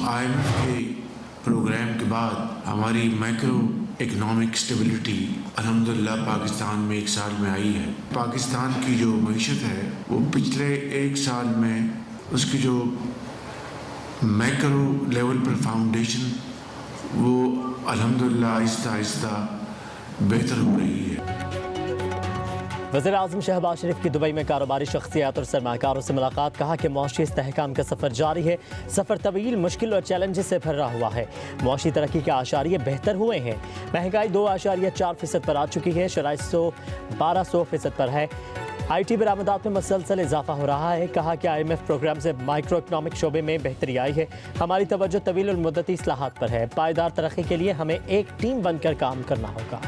IMF के programme के बाद हमारी मैक्रो इकोनॉमिक स्टेबिलिटी अल्हम्दुलिल्लाह पाकिस्तान में 1 साल में आई है। पाकिस्तान की जो मईशत है वो पिछले 1 साल में उसकी जो मैक्रो लेवल पर फाउंडेशन वो अल्हम्दुलिल्लाह आहिस्ता आहिस्ता बेहतर हो रही है। वज़ीर-ए-आज़म शहबाज शरीफ की दुबई में कारोबारी शख्सियात और सरमाकारों से मुलाकात। कहा कि मुआशी इस्तेहकाम का सफ़र जारी है। सफ़र तवील, मुश्किल और चैलेंजेस से भरा हुआ है। मुआशी तरक्की के आशारिये बेहतर हुए हैं। महंगाई 2.4% पर आ चुकी है। शराइत 1200% पर है। IT बरामदात में मसलसल इजाफा हो रहा है। कहा कि IMF प्रोग्राम से माइक्रो इकनॉमिक शोबे में बेहतरी आई है। हमारी तवज्जो तवील और मुद्दती इस्लाहात पर है। पायदार तरक्की के लिए हमें एक टीम बनकर काम करना होगा।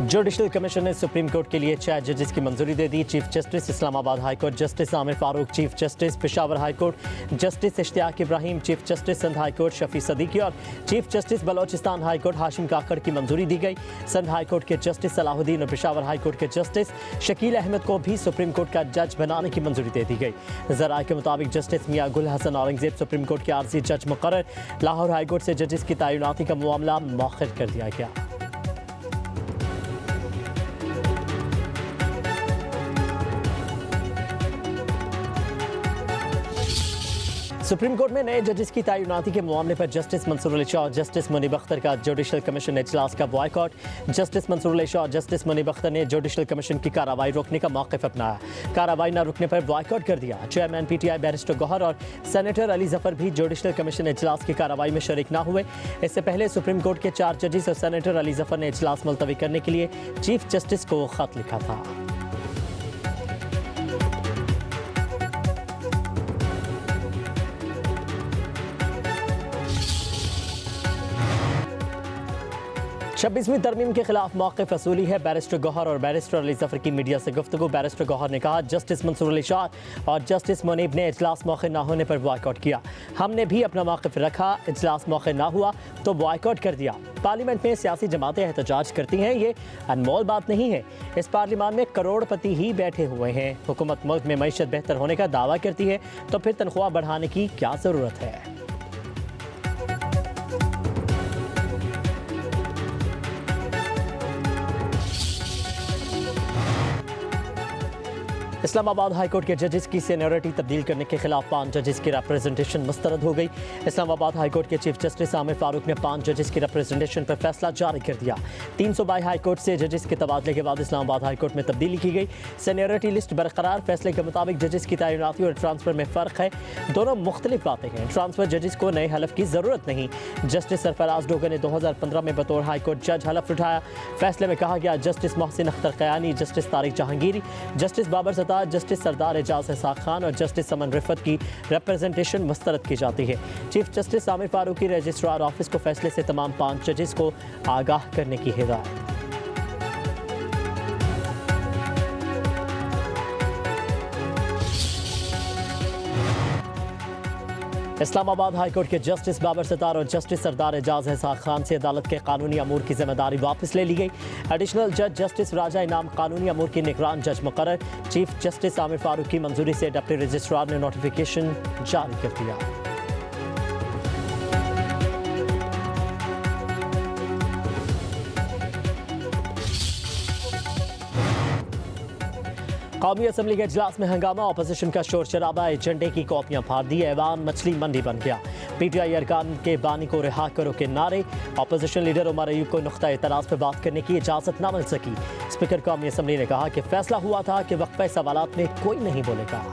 जुडिशल कमीशन ने सुप्रीम कोर्ट के लिए 6 जजेस की मंजूरी दे दी। Chief justice Islamabad high court justice Amir Farooq, chief justice Peshawar high court justice Ishtiaq Ibrahim, chief justice Sindh high court Shafi Siddiqui और chief justice Balochistan high court Hashim Kakar की मंजूरी दी गई। सिंध हाई कोर्ट के जस्टिस सलाहुद्दीन और पेशावर हाई कोर्ट के जस्टिस शकील अहमद को भी सुप्रीम कोर्ट का जज बनाने की मंजूरी दे दी गई। ज़राए के मुताबिक जस्टिस मियां गुल हसन औरंगजेब सुप्रीम कोर्ट के आर्जी जज मुकर्रर। लाहौर हाई कोर्ट से जजेस की तैनाती का मामला मौखर कर दिया गया। सुप्रीम कोर्ट में नए जजेस की तैनाती के मामले पर जस्टिस मंसूर अली शाह और जस्टिस मुनीब अख्तर का जुडिशल कमीशन इजलास का बॉयकॉट। जस्टिस मंसूर अली शाह और जस्टिस मुनीब अख्तर ने जुडिशल कमीशन की कार्रवाई रोकने का मौक़िफ़ अपनाया। कार्रवाई न रुकने पर बॉयकॉट कर दिया। चेयरमैन PTI बैरिस्टर गौहर और सेनेटर अली जफर भी जुडिशल कमीशन इजलास की कार्रवाई में शरीक न हुए। इससे पहले सुप्रीम कोर्ट के 4 जजेस और सेनेटर अली जफर ने इजलास मुलतवी करने के लिए चीफ जस्टिस को खत लिखा था। छब्बीसवीं तरमीम के खिलाफ मौक़िफ़ वसूली है। बैरिस्टर गौहर और बैरिस्टर अली जफर की मीडिया से गुफ्तगू। बैरिस्टर गौहर ने कहा जस्टिस मंसूर अली शाह और जस्टिस मुनीब ने इजलास मौके ना होने पर बॉयकॉट किया। हमने भी अपना मौक़िफ़ रखा। इजलास मौके ना हुआ तो बॉयकॉट कर दिया। पार्लियामेंट में सियासी जमातें एहतजाज करती हैं, ये अनमोल बात नहीं है। इस पार्लियामान में करोड़पति ही बैठे हुए हैं। हुकूमत मुल्क में मईशत बेहतर होने का दावा करती है तो फिर तनख्वाह बढ़ाने की क्या ज़रूरत है। इस्लामाबाद हाई कोर्ट के जजेस की सीनियरिटी तब्दील करने के खिलाफ 5 जजेस की रिप्रेजेंटेशन मुस्तरद हो गई। इस्लामाबाद हाई कोर्ट के चीफ जस्टिस आमिर फारूक ने 5 जजेस की रिप्रेजेंटेशन पर फैसला जारी कर दिया। 322 हाई कोर्ट से जजेस के तबादले के बाद इस्लामाबाद हाई कोर्ट में तब्दीली की गई। सीनियरिटी लिस्ट बरकरार। फैसले के मुताबिक जजेस की तैनाती और ट्रांसफर में फ़र्क है। दोनों मुख्तलिफ बातें हैं। ट्रांसफर जजेस को नए हलफ की ज़रूरत नहीं। जस्टिस सरफराज डोगर ने 2015 में बतौर हाई कोर्ट जज हलफ उठाया। फैसले में कहा गया justice Mohsin Akhtar Kayani, justice Tariq Jahangiri, justice Babar Sattar, justice Sardar Ejaz Ishaq Khan और जस्टिस समन रिफत की रिप्रेजेंटेशन मुस्तरद की जाती है। चीफ जस्टिस आमिर फारूक की रजिस्ट्रार ऑफिस को फैसले से तमाम 5 जजेस को आगाह करने की हिदायत। इस्लामाबाद हाई कोर्ट के जस्टिस बाबर सत्तार और जस्टिस सरदार एजाज एहसाक खान से अदालत के कानूनी अमूर की जिम्मेदारी वापस ले ली गई। एडिशनल जज जस्टिस राजा इनाम कानूनी अमूर की निगरान जज मुकर्रर। चीफ जस्टिस आमिर फारूक की मंजूरी से डिप्टी रजिस्ट्रार ने नोटिफिकेशन जारी कर दिया। कौमी असम्बली के इजलास में हंगामा। अपोजिशन का शोर शराबा। एजेंडे की कॉपियां फाड़ दी। ऐवान मछली मंडी बन गया। PTI अरकान के बानी को रिहा करो के नारे। अपोजिशन लीडर उमर अयूब को नुक्ता एतराज़ पर बात करने की इजाज़त न मिल सकी। स्पीकर कौमी असम्बली ने कहा कि फैसला हुआ था कि वक्फे सवालात में कोई नहीं बोलेगा।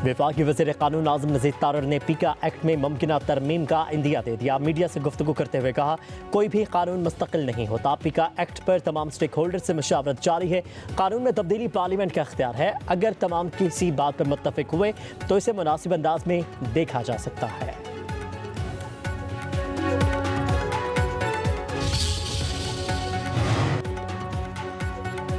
वफाकी वज़ीर क़ानून आज़म नज़ीर तारर ने पीका एक्ट में मुमकिना तरमीम का इंदिया दे दिया। मीडिया से गुफ्तगू करते हुए कहा कोई भी कानून मुस्तकिल नहीं होता। पीका एक्ट पर तमाम स्टेक होल्डर से मशावरत जारी है। कानून में तब्दीली पार्लियामेंट का इख्तियार है। अगर तमाम किसी बात पर मुत्तफिक हुए तो इसे मुनासिब अंदाज में देखा जा सकता है।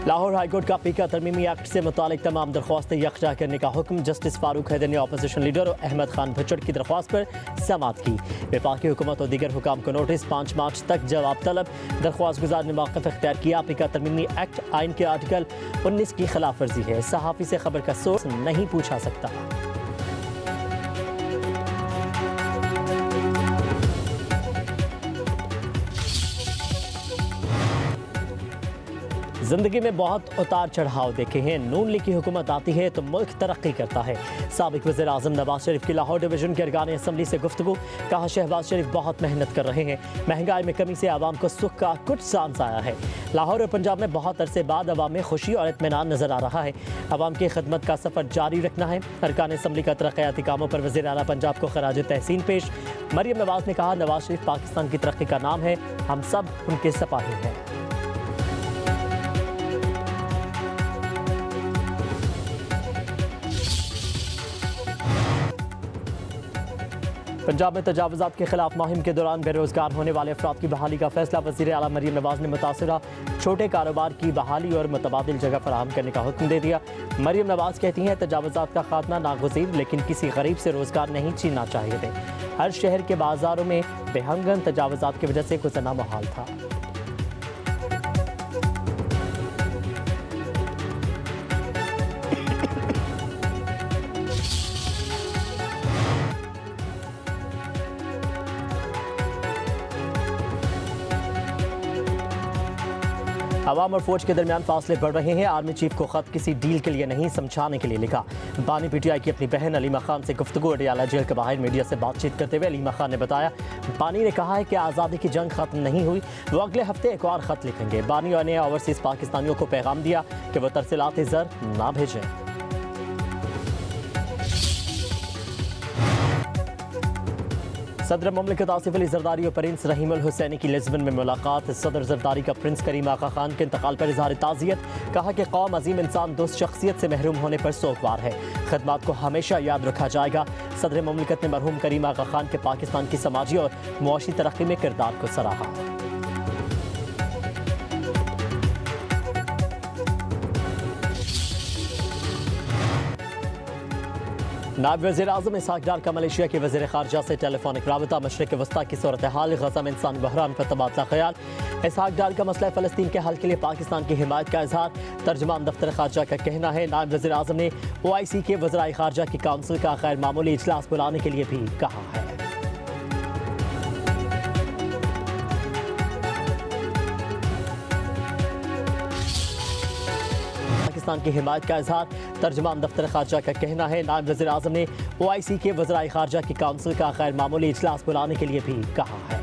लाहौर हाईकोर्ट का पीका तरमीमी एक्ट से मुतालिक तमाम दरख्वास्तें यकजा करने का हुक्म। जस्टिस फारूक हैदर ने अपोजिशन लीडर और अहमद खान भचड़ की दरख्वास्त पर समाअत की। वफाकी हुकूमत और दीगर हुकाम को नोटिस, 5 मार्च तक जवाब तलब। दरख्वास्त गुजार ने मौक़िफ़ इख्तियार किया। पीका तरमीमी एक्ट आइन के आर्टिकल 19 की खिलाफ वर्जी है। सहाफ़ी से खबर का सोर्स नहीं पूछा सकता। जिंदगी में बहुत उतार चढ़ाव देखे हैं। नून लीग की हुकूमत आती है तो मुल्क तरक्की करता है। साबिक वज़ीर आज़म नवाज शरीफ की लाहौर डिवीज़न के अरकान असम्बली से गुफ्तगू। कहा शहबाज शरीफ बहुत मेहनत कर रहे हैं। महंगाई में कमी से आवाम को सुख का कुछ सांस आया है। लाहौर और पंजाब में बहुत अरसे बाद आवाम में खुशी और इत्मीनान नजर आ रहा है। आवाम की खिदमत का सफ़र जारी रखना है। अरकान असम्बली का तरक्याती कामों पर वज़ीर आला पंजाब को खराज तहसीन पेश। मरियम नवाज ने कहा नवाज शरीफ पाकिस्तान की तरक्की का नाम है, हम सब उनके सिपाही हैं। पंजाब में तजावुज़ात के खिलाफ मुहिम के दौरान बेरोजगार होने वाले अफराद की बहाली का फैसला। वज़ीर आला मरियम नवाज ने मुतासरा छोटे कारोबार की बहाली और मुतबादिल जगह फराहम करने का हुक्म दे दिया। मरियम नवाज कहती हैं तजावुज़ात का खात्मा नागुज़ीर, लेकिन किसी गरीब से रोजगार नहीं छीनना चाहिए थे। हर शहर के बाजारों में बेहंगन तजावुज़ात की वजह से गुज़रना मुहाल था। अवाम और फौज के दरमियान फासले बढ़ रहे हैं। आर्मी चीफ को खत किसी डील के लिए नहीं, समझाने के लिए लिखा। बानी पीटीआई की अपनी बहन अलीमा खान से गुफ्तगू। अडियाला जेल के बाहर मीडिया से बातचीत करते हुए अलीमा खान ने बताया बानी ने कहा है कि आज़ादी की जंग खत्म नहीं हुई, वो अगले हफ्ते एक और खत लिखेंगे। बानी ने ओवरसीज़ पाकिस्तानियों को पैगाम दिया कि वो तरसीलात ज़र ना भेजें। सदर मुमलिकत आसिफ अली जरदारी और प्रिंस रहीमुल हुसैनी की लिस्बन में मुलाकात। सदर जरदारी का प्रिंस करीम आका खान के इंतकाल पर इजहार ताज़ियत। कहा कि कौम अजीम इंसान दोस्त शख्सियत से महरूम होने पर सोगवार है, खदमात को हमेशा याद रखा जाएगा। सदर मुमलिकत ने मरहूम करीम आका खान के पाकिस्तान की समाजी और मुआशी तरक्की में किरदार को सराहा। नायब वज़ीर आज़म इसहाक डार का मलेशिया के वज़ीर ख़ारजा से टेलीफोनिक राबता। मशरिक़ वस्ता की सूरत हाल, गज़ा में इंसानी बहरान पर तबादला ख्याल। इसहाक डार का मसला फ़लस्तीन के हल के लिए पाकिस्तान की हिमायत का इजहार। तर्जुमान दफ्तर ख़ारजा का कहना है नायब वज़ीर आज़म ने OIC के वज़राए ख़ारजा की काउंसिल का गैर मामूली इजलास बुलाने के लिए भी कहा है। पाकिस्तान की हिमायत का इजहार। तर्जुमान दफ्तर ख़ारजा का कहना है नायब वज़ीर आज़म ने OIC के वज़राए ख़ारजा की काउंसिल का गैर मामूली इजलास बुलाने के लिए भी कहा है।